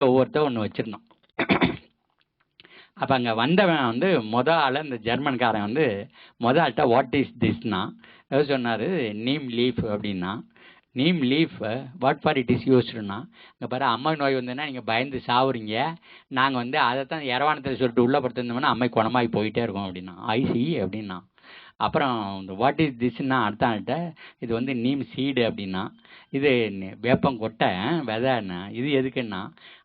ஒவ்வொருத்தர் ஒன்று வச்சிருந்தோம். அப்போ அங்கே வந்தவன் வந்து ஆள் இந்த ஜெர்மன்காரன் வந்து ஆள்கிட்ட வாட் இஸ் திஸ்னா எதாவது சொன்னார். நீம் லீஃப் அப்படின்னா. Neem leaf what for it is யூஸ்டுன்னா, இங்கே பாரு அம்மை நோய் வந்ததுன்னா நீங்கள் பயந்து சாவுறீங்க, நாங்கள் வந்து அதை தான் இரவானத்தில் சொல்லிட்டு உள்ளே படுத்திருந்தோம்னா அம்மை குணமாகி போயிட்டே இருக்கோம் அப்படின்னா. ஐசி அப்படின்னா. அப்புறம் இந்த வாட் இஸ் திஸ்ன்னா அடுத்த ஆள்கிட்ட இது வந்து நீம் சீடு அப்படின்னா. இது வேப்பங்கொட்டை விதைன்னா. இது எதுக்குன்னா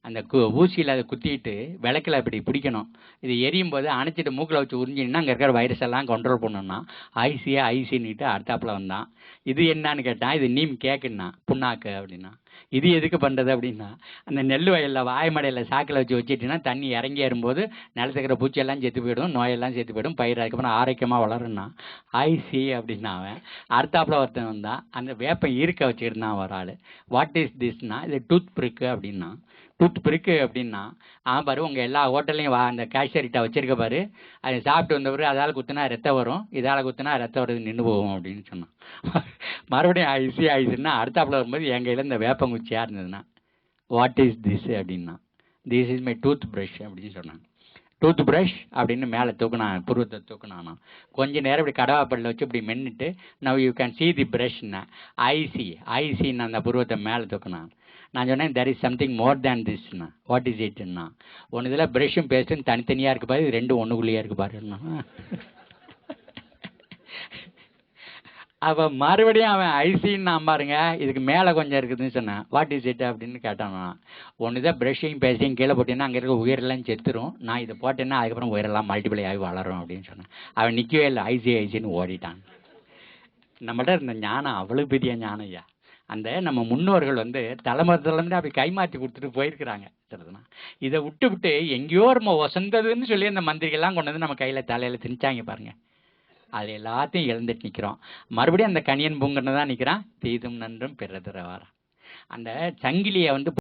அந்த ஊசியில் அதை குத்திட்டு விளக்கில் இப்படி பிடிக்கணும். இது எரியும் போது அணைச்சிட்டு மூக்கில் வச்சு உறிஞ்சின்னா அங்கே இருக்கிற வைரஸ் எல்லாம் கண்ட்ரோல் பண்ணணும்னா ஐசின்னுட்டு அடுத்தாப்பில் வந்தான். இது என்னான்னு கேட்டான். இது நீம் கேக்குன்னா புண்ணாக்கு அப்படின்னா. இது எதுக்கு பண்ணுறது அப்படின்னா, அந்த நெல் வயலில் வாய்மடையில் சாக்கில் வச்சுட்டிங்கன்னா தண்ணி இறங்கி ஏறும்போது நிலத்துக்கிற பூச்சியெல்லாம் செத்து போயிடும், நோயெல்லாம் செத்து போயிடும், பயிர் அதுக்கப்புறம் ஆரோக்கியமாக வளரும்னா. ஐசி அப்படின்னா அவன். அடுத்தாப்பில் ஒருத்தன் வந்தான். அந்த வேப்பம் ஈர்க்க வச்சுக்கிட்டு ஒரு ஆள். வாட் இஸ் திஸ்னா இது டூத் பிரிக்கு அப்படின்னா. டூத் பிரிக்கு அப்படின்னா பாரு உங்கள் எல்லா ஹோட்டல்லையும் அந்த கேஷியர்கிட்ட வச்சிருக்க பாரு, அதை சாப்பிட்டு வந்தவர் அதால் குத்துனா ரத்தம் வரும், இதால் குத்துனா ரத்தம் வருது நின்று போகும் அப்படின்னு சொன்னான். மறுபடியும் ஐசின்னா அடுத்தாப்புல வரும்போது என் கையில் இந்த வேப்பங்குச்சியாக இருந்ததுன்னா வாட் இஸ் திஸ் அப்படின்னா. This is my tooth brush அப்படின்னு சொன்னாங்க. டூத் ப்ரஷ் அப்படின்னு மேலே தூக்குனான், புருவத்தை தூக்குனானா. கொஞ்சம் நேரம் இப்படி கடவாப்பல்ல வச்சு இப்படி மென்னுட்டு now you can see the ப்ரஷ்னா ஐசின்னு அந்த புருவத்தை மேலே தூக்குனான். நான் சொன்னேன் there is something more than திஸ்னா. வாட் இஸ் இட்னா. ஒன்று இதில் ப்ரஷ்ஷும் பேஸ்ட்டும் தனித்தனியாக இருக்கு பாரு, இது ரெண்டும் ஒன்றுக்குள்ளேயே இருக்கு பாருன்னா. அப்போ மறுபடியும் அவன் ஐசின்னு நான் பாருங்க இதுக்கு மேலே கொஞ்சம் இருக்குதுன்னு சொன்னேன். வாட் இஸ் இட் அப்படின்னு கேட்டான். ஒன்று தான் ப்ரஷ்ஷையும் பேஸ்டையும் கீழே போட்டீங்கன்னா அங்கே இருக்க உயிரெல்லாம் செத்துரும், நான் இதை போட்டேன்னா அதுக்கப்புறம் உயிரெல்லாம் மல்டிப்ளை ஆகி வளரும் அப்படின்னு சொன்னேன். அவன் நிற்கவே இல்லை, ஐசின்னு ஓடிட்டான். நம்மகிட்ட இருந்த ஞானம் அவ்வளோ பெரிய ஞானம் ஐயா. அந்த நம்ம முன்னோர்கள் வந்து தலைமுறை அப்படி கைமாற்றி கொடுத்துட்டு போயிருக்கிறாங்க. சரிதுனா இதை விட்டு எங்கேயோ நம்ம வசந்ததுன்னு சொல்லி அந்த மந்திரிகள்லாம் கொண்டு வந்து நம்ம கையில் தலையில் திணிச்சாங்க பாருங்க. அது எல்லாத்தையும் இழந்துட்டு நிற்கிறோம். மறுபடியும் அந்த கணியன் பூங்கன்னு தான் நிற்கிறான். தீதும் நன்றும் பிறதுற வாரம். அந்த சங்கிலியை வந்து